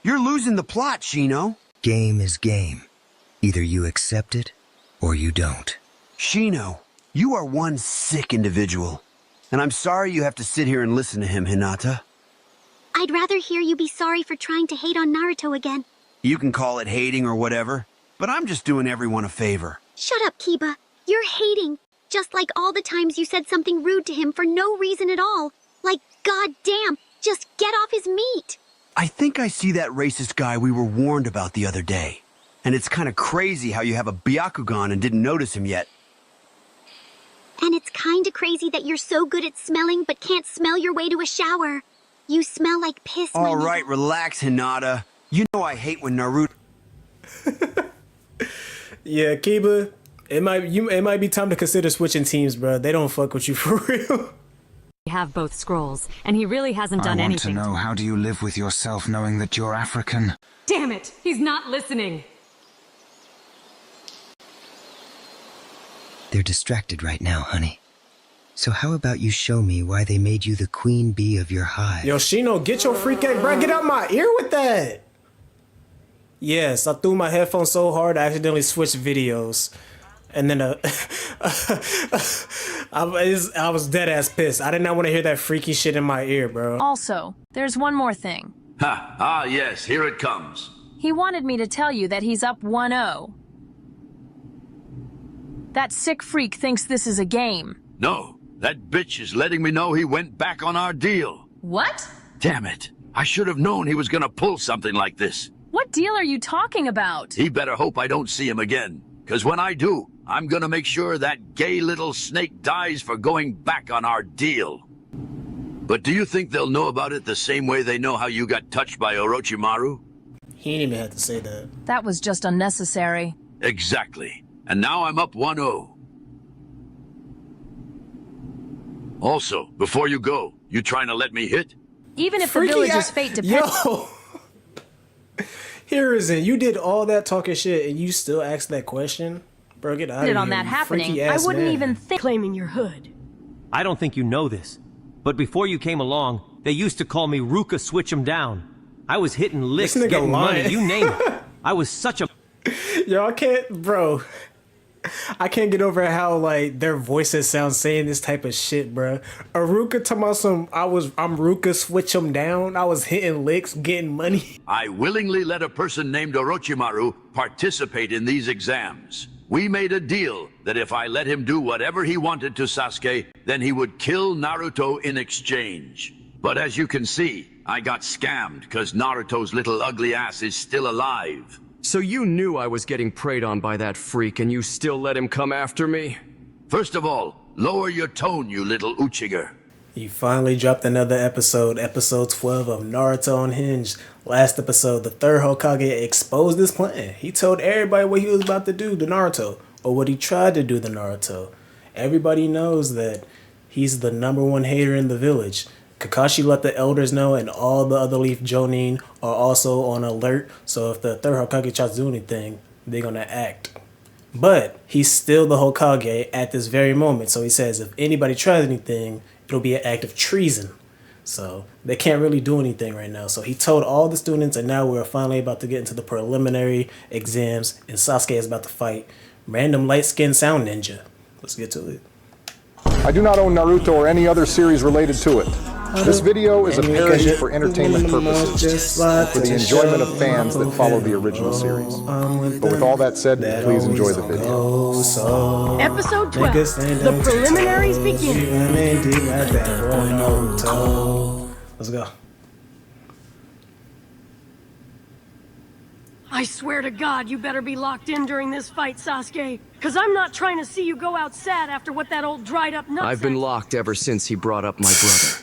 You're losing the plot, Shino. Game is game. Either you accept it, or you don't. Shino, you are one sick individual. And I'm sorry you have to sit here and listen to him, Hinata. I'd rather hear you be sorry for trying to hate on Naruto again. You can call it hating or whatever, but I'm just doing everyone a favor. Shut up, Kiba. You're hating. Just like all the times you said something rude to him for no reason at all. Like, goddamn, just get off his meat. I think I see that racist guy we were warned about the other day. And it's kind of crazy how you have a Byakugan and didn't notice him yet. And it's kinda crazy that you're so good at smelling but can't smell your way to a shower. You smell like piss. All right, relax, Hinata. You know I hate when Naruto... Yeah, Kiba, it might be time to consider switching teams, bro. They don't fuck with you for real. We have both scrolls, and he really hasn't done anything. I want to know, how do you live with yourself knowing that you're African? Damn it! He's not listening! They're distracted right now, honey. So how about you show me why they made you the queen bee of your hive? Yo, Shino, get your freak ass, bro. Get out my ear with that. Yes, I threw my headphones so hard I accidentally switched videos. And then I was dead ass pissed. I did not want to hear that freaky shit in my ear, bro. Also, there's one more thing. Ha! Ah, yes, here it comes. He wanted me to tell you that he's up 1-0. That sick freak thinks this is a game. No, that bitch is letting me know he went back on our deal. What? Damn it. I should have known he was gonna pull something like this. What deal are you talking about? He better hope I don't see him again. Because when I do, I'm gonna make sure that gay little snake dies for going back on our deal. But do you think they'll know about it the same way they know how you got touched by Orochimaru? He didn't even have to say that. That was just unnecessary. Exactly. And now I'm up 1-0. Also, before you go, you trying to let me hit? Even if the village's fate depends... Yo! Hiruzen, you did all that talking shit and you still asked that question? Bro, get out of here. on that happening, I wouldn't even think... Claiming your hood. I don't think you know this, but before you came along, they used to call me Ruka Switch 'em Down. I was hitting licks, getting money, you name it. I was such a... Yo, I can't, bro. I can't get over how, like, their voices sound saying this type of shit, bro. Aruka talking about some, I'm Ruka Switch 'em Down. I was hitting licks, getting money. I willingly let a person named Orochimaru participate in these exams. We made a deal that if I let him do whatever he wanted to Sasuke, then he would kill Naruto in exchange. But as you can see, I got scammed because Naruto's little ugly ass is still alive. So you knew I was getting preyed on by that freak and you still let him come after me? First of all, lower your tone, you little Uchiha. He finally dropped another episode, episode 12 of Naruto Unhinged. Last episode, the third Hokage exposed his plan. He told everybody what he was about to do to Naruto, or what he tried to do to Naruto. Everybody knows that he's the #1 hater in the village. Kakashi let the elders know, and all the other Leaf Jonin are also on alert, so if the third Hokage tries to do anything, they're gonna act. But he's still the Hokage at this very moment, so he says if anybody tries anything, it'll be an act of treason. So they can't really do anything right now. So he told all the students, and now we're finally about to get into the preliminary exams, and Sasuke is about to fight random light-skinned sound ninja. Let's get to it. I do not own Naruto or any other series related to it. This video is a parody for entertainment purposes, for the enjoyment of fans that follow the original series. But with all that said, please enjoy the video. Episode 12, the preliminaries begin. Let's go. I swear to God, you better be locked in during this fight, Sasuke. Because I'm not trying to see you go out sad after what that old dried up nut. I've been locked ever since he brought up my brother.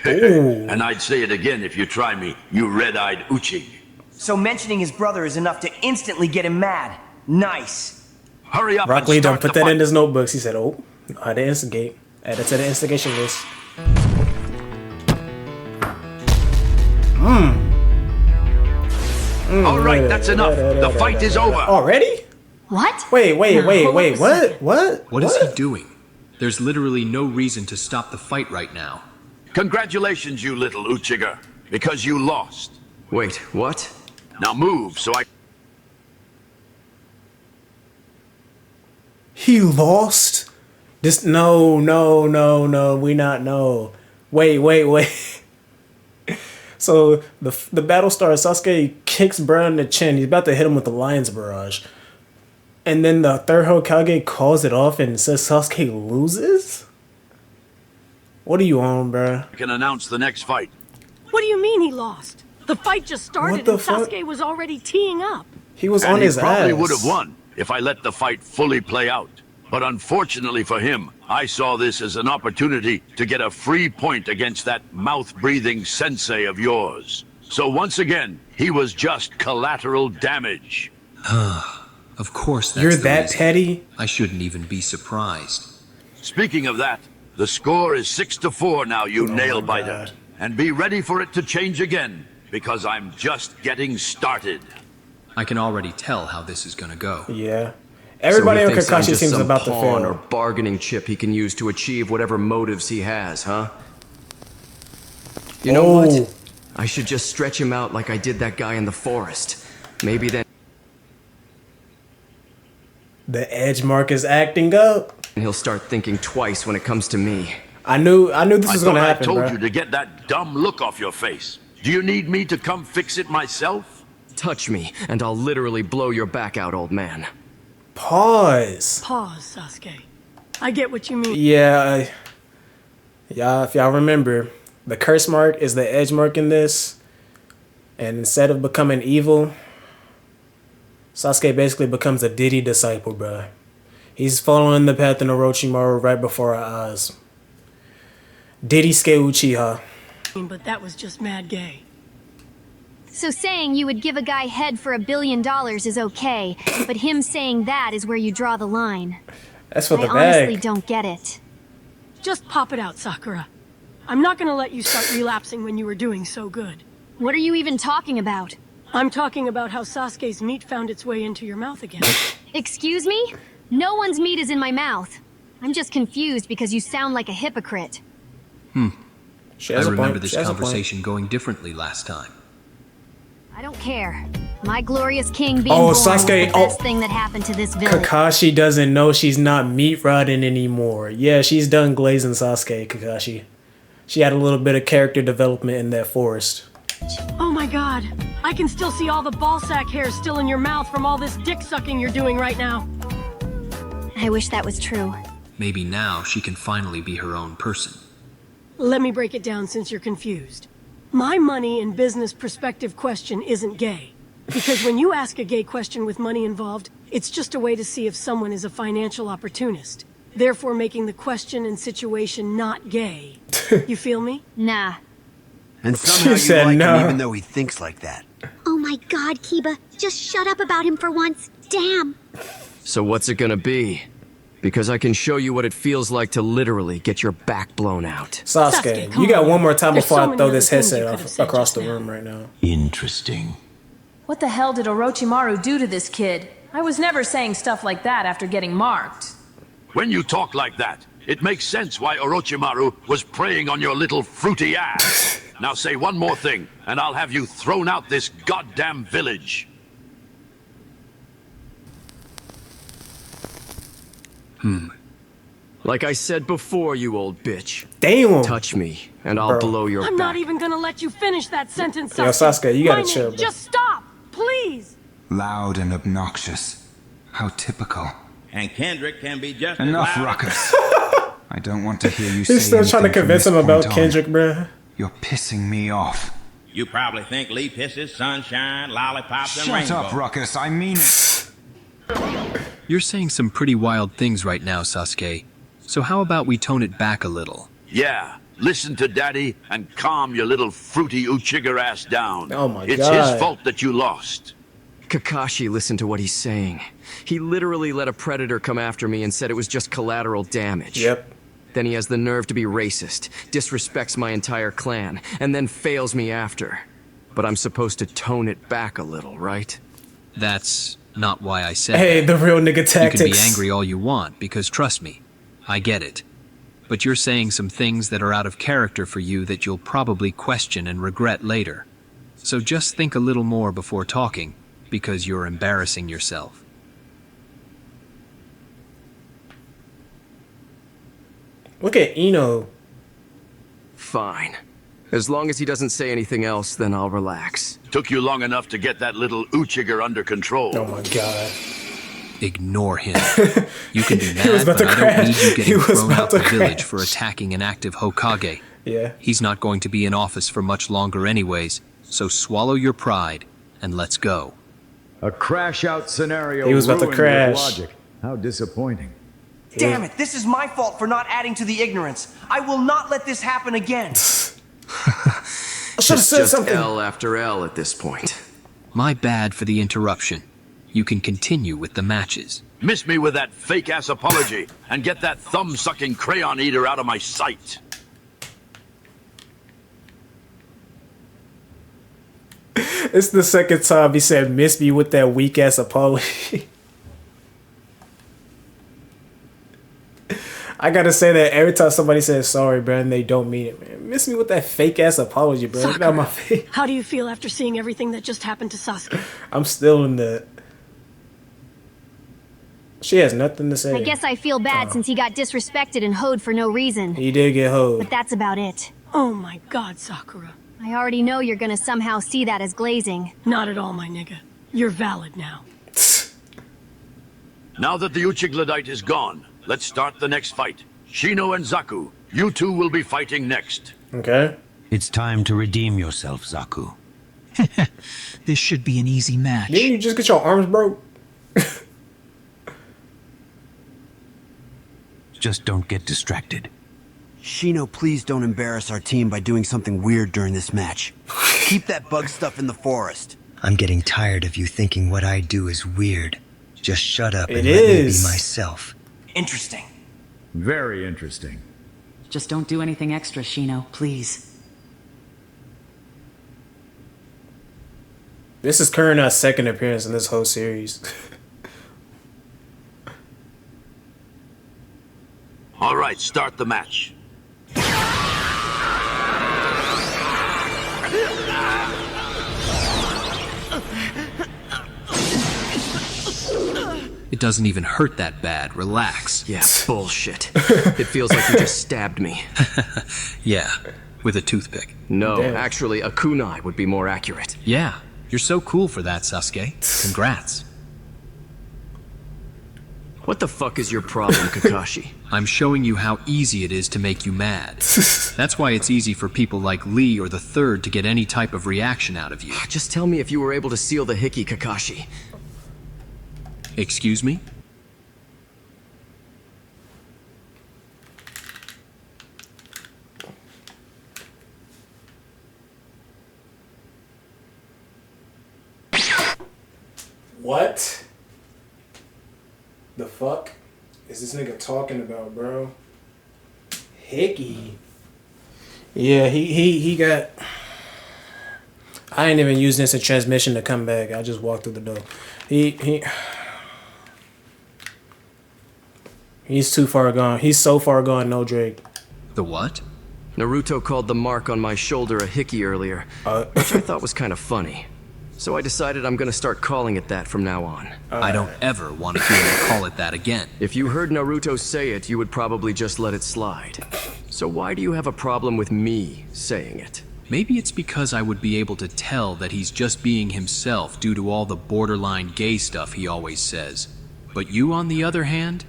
And I'd say it again if you try me, you red-eyed Uchi. So mentioning his brother is enough to instantly get him mad. Nice. Hurry up. Rock Lee don't put that in his notebooks. He said, oh, I had to instigate. Add it to the instigation list. Alright, that's enough. The fight is over. Already? What? Wait, what? What is he doing? There's literally no reason to stop the fight right now. Congratulations, you little Uchiha, because you lost. Wait, what? Now move so I... He lost? This, no, we not know. Wait. So the battle starts. Sasuke kicks Brown in the chin. He's about to hit him with the Lion's Barrage. And then the third Hokage calls it off and says Sasuke loses? What are you on, bruh? I can announce the next fight. What do you mean he lost? The fight just started and Sasuke was already teeing up. He was on his ass. He probably would have won if I let the fight fully play out. But unfortunately for him, I saw this as an opportunity to get a free point against that mouth-breathing sensei of yours. So once again, he was just collateral damage. Of course that's You're that petty? I shouldn't even be surprised. Speaking of that, the score is 6-4 now, you nail-biter. And be ready for it to change again, because I'm just getting started. I can already tell how this is gonna go. Yeah. Everybody on Kakashi seems about to pawn fail. or bargaining chip he can use to achieve whatever motives he has, huh? You know what? I should just stretch him out like I did that guy in the forest. Maybe then... The edge mark is acting up. And he'll start thinking twice when it comes to me. I knew this was gonna happen, I told bro. you to get that dumb look off your face. Do you need me to come fix it myself? Touch me, and I'll literally blow your back out, old man. Pause. Pause, Sasuke. I get what you mean. Yeah, if y'all remember, the curse mark is the edge mark in this. And instead of becoming evil, Sasuke basically becomes a Diddy disciple, bruh. He's following the path of Orochimaru right before our eyes. Sasuke Uchiha. But that was just mad gay. So saying you would give a guy head for $1 billion is okay, but him saying that is where you draw the line. That's for the bag. I honestly don't get it. Just pop it out, Sakura. I'm not gonna let you start relapsing when you were doing so good. What are you even talking about? I'm talking about how Sasuke's meat found its way into your mouth again. Excuse me? No one's meat is in my mouth. I'm just confused because you sound like a hypocrite. I remember this conversation going differently last time. I don't care. My glorious king being born Sasuke, was the best thing that happened to this village. Kakashi doesn't know she's not meat rotting anymore. Yeah, she's done glazing Sasuke, Kakashi. She had a little bit of character development in that forest. Oh my god. I can still see all the ballsack hairs still in your mouth from all this dick sucking you're doing right now. I wish that was true. Maybe now she can finally be her own person. Let me break it down since you're confused. My money and business perspective question isn't gay. Because when you ask a gay question with money involved, it's just a way to see if someone is a financial opportunist. Therefore making the question and situation not gay. You feel me? Nah. And somehow you like him even though he thinks like that. Oh my god, Kiba. Just shut up about him for once. Damn. So what's it gonna be? Because I can show you what it feels like to literally get your back blown out. Sasuke, you got one more time before I throw this headset across the room right now. Interesting. What the hell did Orochimaru do to this kid? I was never saying stuff like that after getting marked. When you talk like that, it makes sense why Orochimaru was preying on your little fruity ass. Now say one more thing, and I'll have you thrown out this goddamn village. Like I said before, you old bitch. Damn. Touch me, and I'll blow your I'm back. not even gonna let you finish that sentence, Sasuke. Yo, Sasuke, you gotta chill, bro. Just stop, please. Loud and obnoxious. How typical. And Kendrick can be just Enough ruckus. I don't want to hear you say He's still trying to anything from convince this him about point on. Kendrick, bruh. You're pissing me off. You probably think Lee pisses, sunshine, lollipops, and Shut rainbow. up, Ruckus. I mean it. You're saying some pretty wild things right now, Sasuke. So how about we tone it back a little? Yeah, listen to Daddy and calm your little fruity Uchiha ass down. Oh my It's god. his fault that you lost. Kakashi, listen to what he's saying. He literally let a predator come after me and said it was just collateral damage. Yep. Then he has the nerve to be racist, disrespects my entire clan, and then fails me after. But I'm supposed to tone it back a little, right? That's not why I said Hey, that. the real nigga tactics. You can be angry all you want, because trust me, I get it. But you're saying some things that are out of character for you that you'll probably question and regret later. So just think a little more before talking, because you're embarrassing yourself. Look at Ino. Fine. As long as he doesn't say anything else, then I'll relax. Took you long enough to get that little Uchiha under control. Oh my god. Ignore him. You can be mad, but I don't need you getting thrown out the village for attacking an active Hokage. Yeah. He's not going to be in office for much longer anyways, so swallow your pride and let's go. A crash-out scenario. He was about to crash. Logic. How disappointing. Damn it, this is my fault for not adding to the ignorance. I will not let this happen again. I should have said something. L after L at this point. My bad for the interruption. You can continue with the matches. Miss me with that fake-ass apology, and get that thumb-sucking crayon eater out of my sight. It's the second time he said, miss me with that weak-ass apology. I gotta say that every time somebody says sorry, bro, and they don't mean it, man. Miss me with that fake-ass apology, bro. Get out of my face. How do you feel after seeing everything that just happened to Sasuke? I'm still in the... She has nothing to say. I guess I feel bad since he got disrespected and hoed for no reason. He did get hoed. But that's about it. Oh my god, Sakura. I already know you're gonna somehow see that as glazing. Not at all, my nigga. You're valid now. Now that the Uchiglidite is gone, let's start the next fight. Shino and Zaku, you two will be fighting next. Okay. It's time to redeem yourself, Zaku. This should be an easy match. Didn't you just get your arms broke? Just don't get distracted. Shino, please don't embarrass our team by doing something weird during this match. Keep that bug stuff in the forest. I'm getting tired of you thinking what I do is weird. Just shut up and let me be myself. Interesting. Very interesting. Just don't do anything extra, Shino, please. This is Kurenai's second appearance in this whole series. All right, start the match. It doesn't even hurt that bad. Relax. Yeah, bullshit. It feels like you just stabbed me. Yeah, with a toothpick. No, actually, a kunai would be more accurate. Yeah, you're so cool for that, Sasuke. Congrats. What the fuck is your problem, Kakashi? I'm showing you how easy it is to make you mad. That's why it's easy for people like Lee or the Third to get any type of reaction out of you. Just tell me if you were able to seal the hickey, Kakashi. Excuse me? What the fuck is this nigga talking about, bro? Hickey. Yeah, he got... I ain't even using this as transmission to come back. I just walked through the door. He's too far gone. He's so far gone, no Drake. The what? Naruto called the mark on my shoulder a hickey earlier, which I thought was kind of funny. So I decided I'm gonna start calling it that from now on. I don't ever want to hear you call it that again. If you heard Naruto say it, you would probably just let it slide. So why do you have a problem with me saying it? Maybe it's because I would be able to tell that he's just being himself due to all the borderline gay stuff he always says. But you, on the other hand,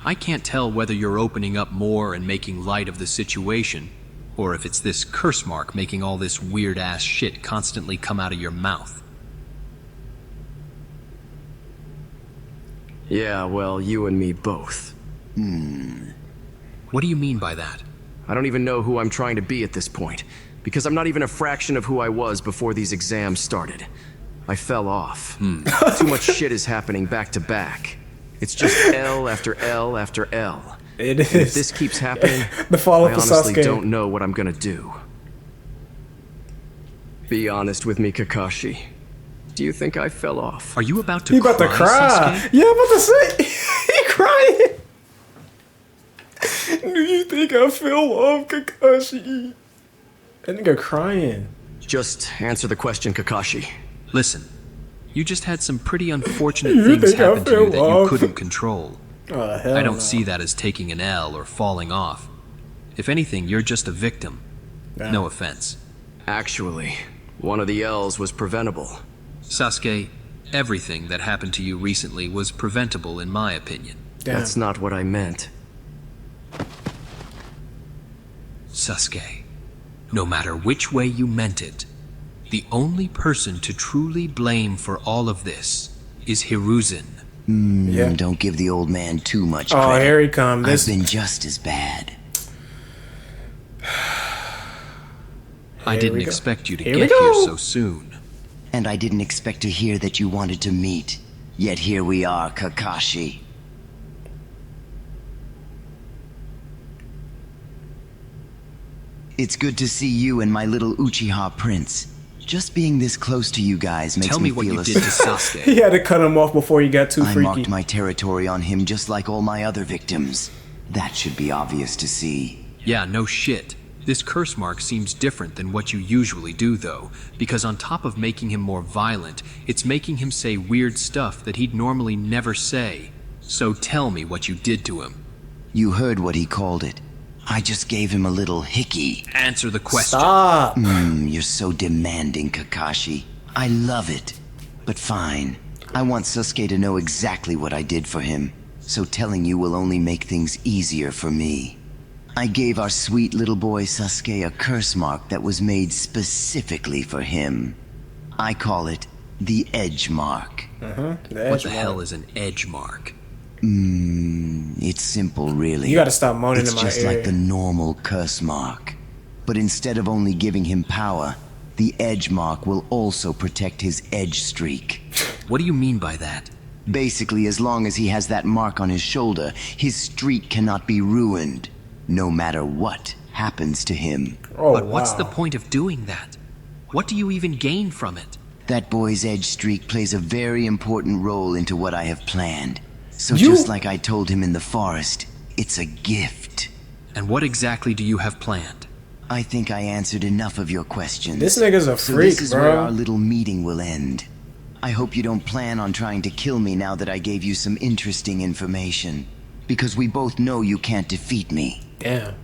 I can't tell whether you're opening up more and making light of the situation, or if it's this curse mark making all this weird-ass shit constantly come out of your mouth. Yeah, well, you and me both. What do you mean by that? I don't even know who I'm trying to be at this point, because I'm not even a fraction of who I was before these exams started. I fell off. Too much shit is happening back to back. It's just L after L after L. It is. And if this keeps happening, the fall I of honestly Sasuke. don't know what I'm gonna do. Be honest with me, Kakashi. Do you think I fell off? Are you about to He cry, about to cry. Sasuke? Yeah, I'm about to say. He crying. Do you think I fell off, Kakashi? That nigga crying. Just answer the question, Kakashi. Listen, you just had some pretty unfortunate things happen to you that you couldn't control. I don't see that as taking an L or falling off. If anything, you're just a victim. Damn. No offense. Actually, one of the L's was preventable. Sasuke, everything that happened to you recently was preventable in my opinion. Damn. That's not what I meant. Sasuke, no matter which way you meant it, the only person to truly blame for all of this is Hiruzen. Don't give the old man too much credit. Oh, here he comes. I've been just as bad. I didn't expect you to get here so soon. And I didn't expect to hear that you wanted to meet. Yet here we are, Kakashi. It's good to see you and my little Uchiha prince. Just being this close to you guys makes me feel what you did to Sasuke. He had to cut him off before he got too freaky. I marked my territory on him just like all my other victims. That should be obvious to see. Yeah, no shit. This curse mark seems different than what you usually do, though, because on top of making him more violent, it's making him say weird stuff that he'd normally never say. So tell me what you did to him. You heard what he called it. I just gave him a little hickey. Answer the question. Stop. You're so demanding, Kakashi. I love it. But fine. I want Sasuke to know exactly what I did for him, so telling you will only make things easier for me. I gave our sweet little boy Sasuke a curse mark that was made specifically for him. I call it the edge mark. What the hell is an edge mark? It's simple, really. You gotta stop moaning it's in my just ear. like the normal curse mark. But instead of only giving him power, the edge mark will also protect his edge streak. What do you mean by that? Basically, as long as he has that mark on his shoulder, his streak cannot be ruined, no matter what happens to him. But what's the point of doing that? What do you even gain from it? That boy's edge streak plays a very important role into what I have planned. So just like I told him in the forest, it's a gift. And what exactly do you have planned? I think I answered enough of your questions. This nigga's a so freak, this is bro. where our little meeting will end. I hope you don't plan on trying to kill me now that I gave you some interesting information. Because we both know you can't defeat me. Damn.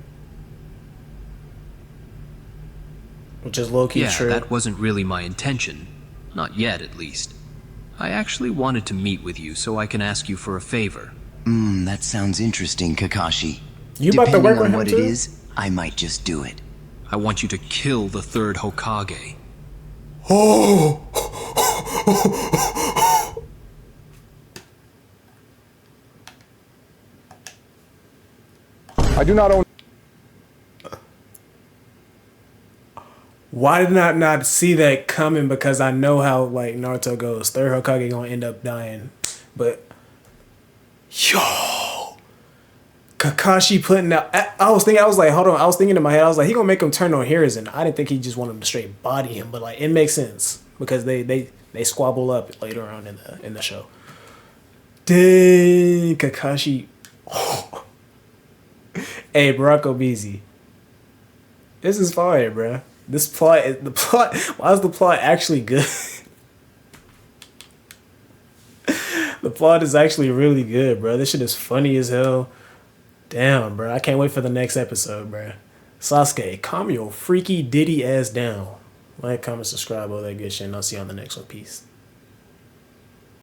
Which is low-key true. Yeah, that wasn't really my intention. Not yet, at least. I actually wanted to meet with you so I can ask you for a favor. That sounds interesting, Kakashi. You about to work Depending with on him what too? it is, I might just do it. I want you to kill the third Hokage. Oh! I do not own. Why did I not see that coming? Because I know how like Naruto goes. Third Hokage gonna end up dying. But yo, Kakashi putting out. I was like, hold on. I was thinking in my head. I was like, he gonna make him turn on hiruzen. I didn't think he just wanted him to straight body him. But like, it makes sense because they squabble up later on in the show. Dang, Kakashi. Oh. Hey, Barack Obeezy. This is fire, bruh. This plot, why is the plot actually good? The plot is actually really good, bro. This shit is funny as hell. Damn, bro. I can't wait for the next episode, bro. Sasuke, calm your freaky diddy ass down. Like, comment, subscribe, all that good shit, and I'll see you on the next one. Peace.